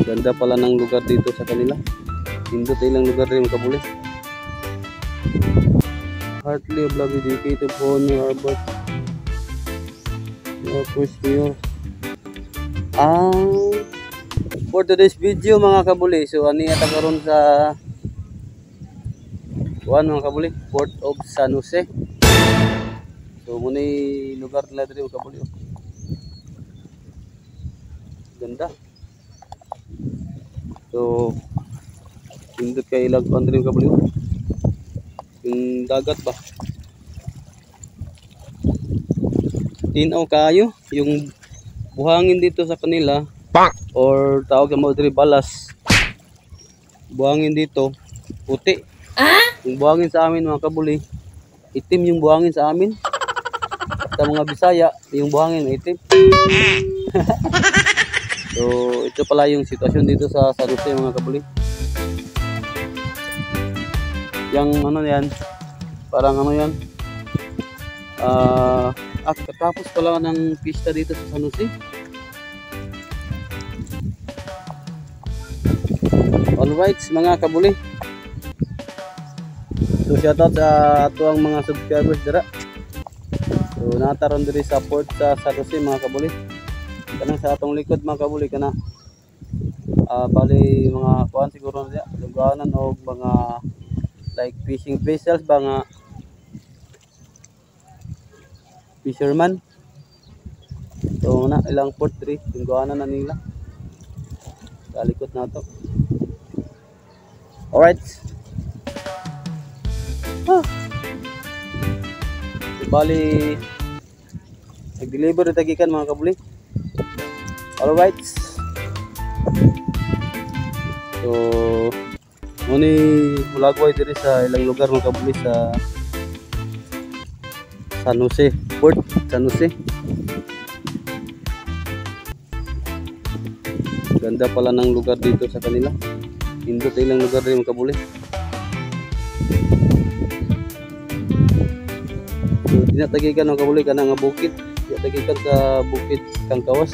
Ganda pala ng lugar dito sa kanila. Pindot ilang lugar rin kabuli. Heartily vlog dedicated for New Arbor. First mayor. For today's video mga kabuli, so ani ata karon sa mga kabuli, Port of San Jose. So muna lugar nila dito mga kabuli. Ganda. So pindot kay ilang country mga kabuli. Yung dagat ba? Tinaw kayo yung buhangin dito sa kanila or tawag sa mga balas. Buhangin dito puti. Yung buhangin sa amin mga kabuli, itim yung buhangin sa amin. Sa mga Bisaya, yung buhangin itim. So ito pala yung sitwasyon dito sa San Jose mga kabuli. Yang ano yan, parang ano yan, katapos pala ng pista dito sa San Jose. Alright mga kabuli, so shoutout sa atuang mga subscribers dira. So nataron diri sa port sa San Jose mga kabuli. Kanang sa atong likod mga kabuli kana bali mga kuan siguro na diya, luganan o mga like fishing vessels ba nga fisherman. So na ilang port 3 tingguanan na nila sa likod na to. Alright, bali nag-deliver na tagikan mga kabuli. Alright, so muni mulagway diri sa ilang lugar mga kabuli sa San Jose, Port San Jose. Ganda pala ng lugar dito sa kanila. Pindot ilang lugar rin mga kabuli. So dinatagikan mga kabuli kana nga bukid. Dinatagikan sa bukid Kangkawas.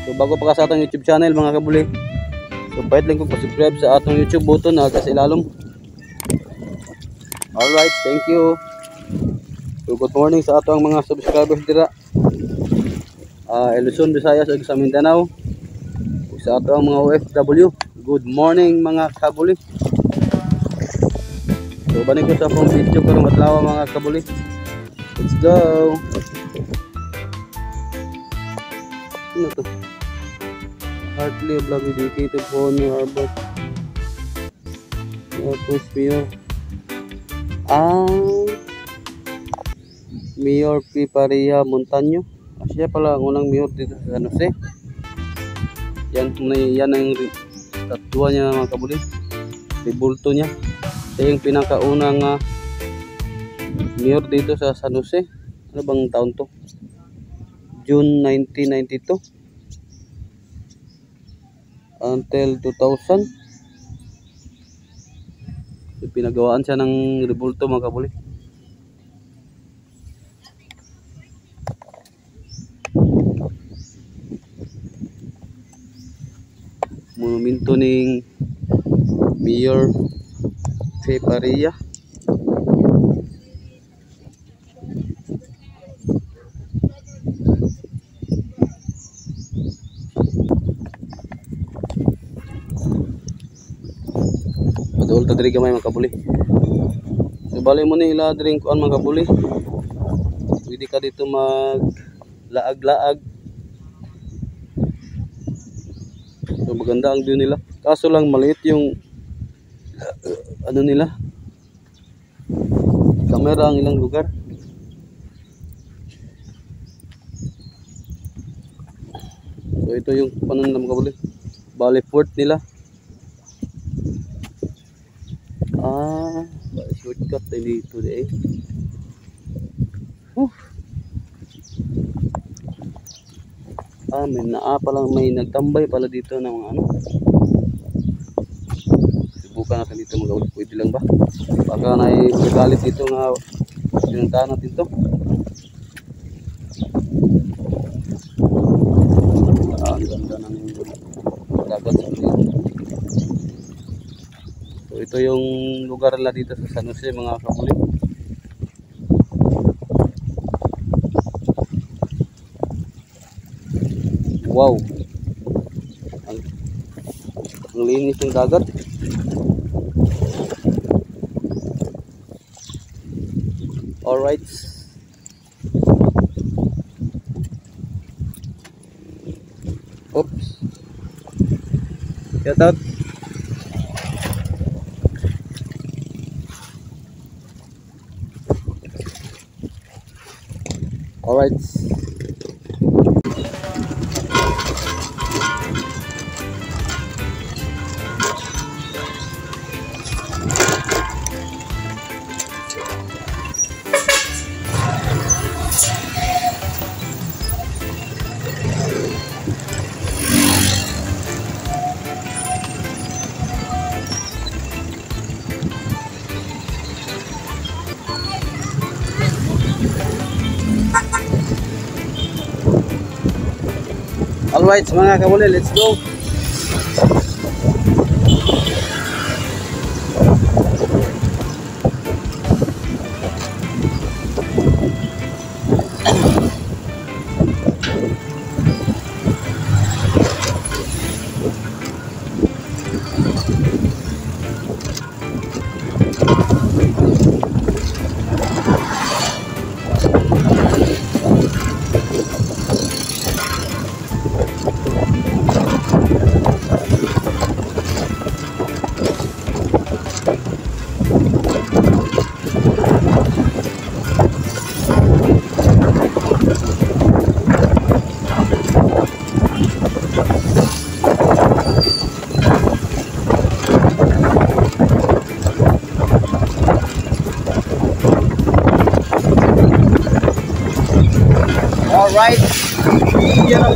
So bago pa ka sa atong YouTube channel mga kabuli, so pahit lang kung pa-subscribe sa atong YouTube button na kasi ilalom. Alright, thank you. So good morning sa atong mga subscribers dira Luzon, Visayas ug sa Mindanao. Ug sa atong mga OFW, good morning mga kabuli. So balik ko sa akong video karong adlaw mga kabuli. Let's go. Ano to? Heartily vlog dedicated for New Arbor. First mayor. Mayor P. Paria Montaño. Siya pala ang unang mayor dito sa San Jose. Yan ang statwa niya mga kabuli. Ribulto niya. Siya yung pinakaunang mayor dito sa San Jose. Ano bang taon to? June 1992 until 2000. So, pinagawaan siya ng rebulto mga kabuli. Monumento ning Mayor P. Paria. Padol ta diri gamay mga kabuli. So bali mo ni ila diri kuan mga kabuli. Pwede ka dito mag laag-laag. So maganda ang view nila. Kaso lang maliit yung ano nila. Kamera ang ilang lugar. So ito yung panon mga kabuli. Bali port nila. Shortcut tayo dito eh. May nagtambay pala dito ng mga ano. Subukan natin dito mga kabuli. Pwede lang ba? Baka na'y magalit dito nga pinuntahan natin to. Ito yung lugar nila dito sa San Jose mga kabuli. Wow. Ang linis ng dagat. Alright. Oops. Shout out. Alright. Alright mga kabuli, let's go. Alright. Yeah.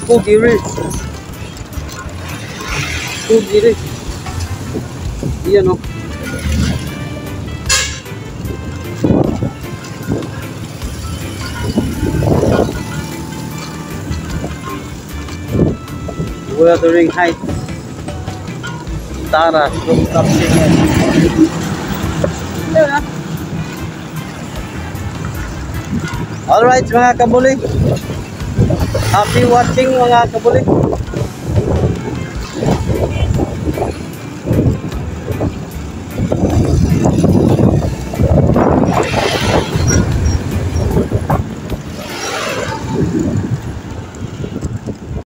Pugiri. Pugiri. Iya no. Wuthering Heights, Tara, rooftop singing. Alright mga kabuli, happy watching mga kabuli.